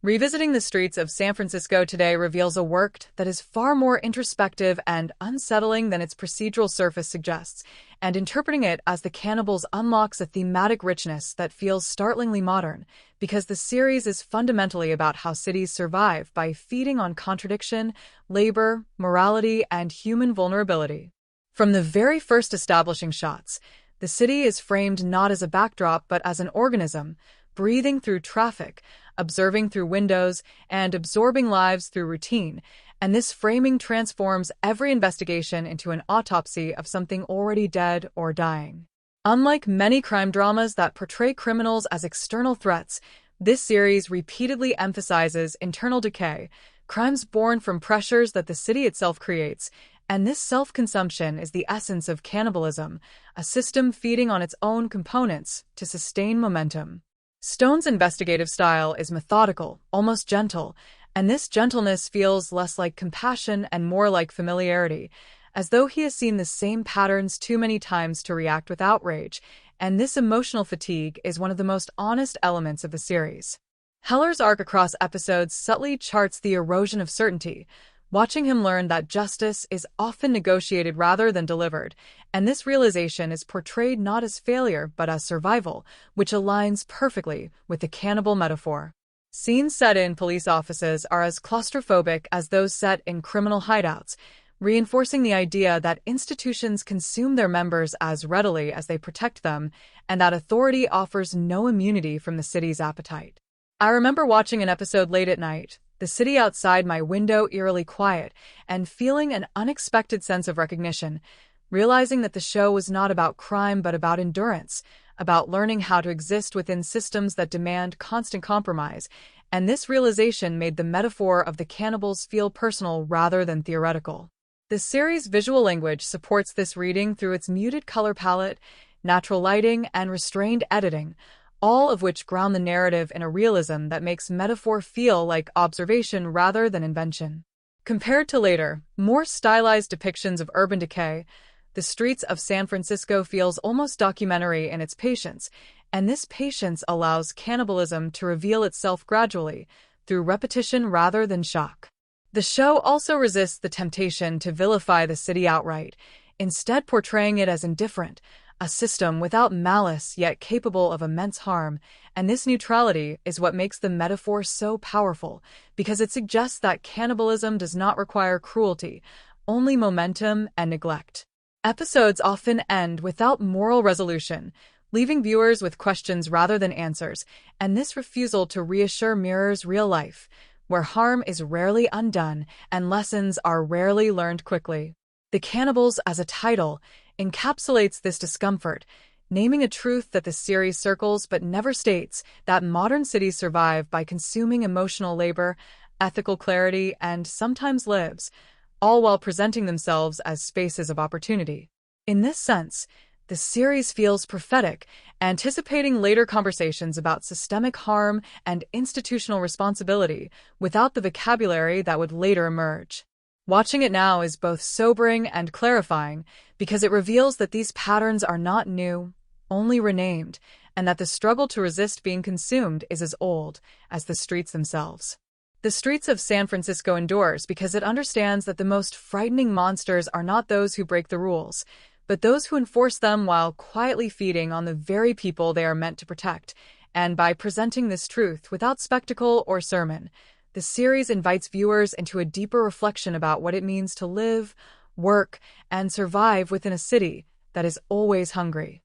Revisiting the streets of San Francisco today reveals a work that is far more introspective and unsettling than its procedural surface suggests, and interpreting it as the cannibals unlocks a thematic richness that feels startlingly modern, because the series is fundamentally about how cities survive by feeding on contradiction, labor, morality, and human vulnerability. From the very first establishing shots, the city is framed not as a backdrop but as an organism, breathing through traffic, observing through windows, and absorbing lives through routine, and this framing transforms every investigation into an autopsy of something already dead or dying. Unlike many crime dramas that portray criminals as external threats, this series repeatedly emphasizes internal decay, crimes born from pressures that the city itself creates, and this self-consumption is the essence of cannibalism, a system feeding on its own components to sustain momentum. Stone's investigative style is methodical, almost gentle, and this gentleness feels less like compassion and more like familiarity, as though he has seen the same patterns too many times to react with outrage, and this emotional fatigue is one of the most honest elements of the series. Heller's arc across episodes subtly charts the erosion of certainty, watching him learn that justice is often negotiated rather than delivered, and this realization is portrayed not as failure but as survival, which aligns perfectly with the cannibal metaphor. Scenes set in police offices are as claustrophobic as those set in criminal hideouts, reinforcing the idea that institutions consume their members as readily as they protect them, and that authority offers no immunity from the city's appetite. I remember watching an episode late at night, the city outside my window eerily quiet, and feeling an unexpected sense of recognition, realizing that the show was not about crime but about endurance, about learning how to exist within systems that demand constant compromise, and this realization made the metaphor of the cannibals feel personal rather than theoretical. The series' visual language supports this reading through its muted color palette, natural lighting, and restrained editing, all of which ground the narrative in a realism that makes metaphor feel like observation rather than invention. Compared to later, more stylized depictions of urban decay, the streets of San Francisco feels almost documentary in its patience, and this patience allows cannibalism to reveal itself gradually, through repetition rather than shock. The show also resists the temptation to vilify the city outright, instead portraying it as indifferent, a system without malice yet capable of immense harm, and this neutrality is what makes the metaphor so powerful, because it suggests that cannibalism does not require cruelty, only momentum and neglect. Episodes often end without moral resolution, leaving viewers with questions rather than answers, and this refusal to reassure mirrors real life, where harm is rarely undone and lessons are rarely learned quickly. The Cannibals as a title encapsulates this discomfort, naming a truth that the series circles but never states, that modern cities survive by consuming emotional labor, ethical clarity, and sometimes lives, all while presenting themselves as spaces of opportunity. In this sense, the series feels prophetic, anticipating later conversations about systemic harm and institutional responsibility without the vocabulary that would later emerge. Watching it now is both sobering and clarifying, because it reveals that these patterns are not new, only renamed, and that the struggle to resist being consumed is as old as the streets themselves. The streets of San Francisco endures because it understands that the most frightening monsters are not those who break the rules, but those who enforce them while quietly feeding on the very people they are meant to protect. And by presenting this truth without spectacle or sermon, the series invites viewers into a deeper reflection about what it means to live, work, and survive within a city that is always hungry.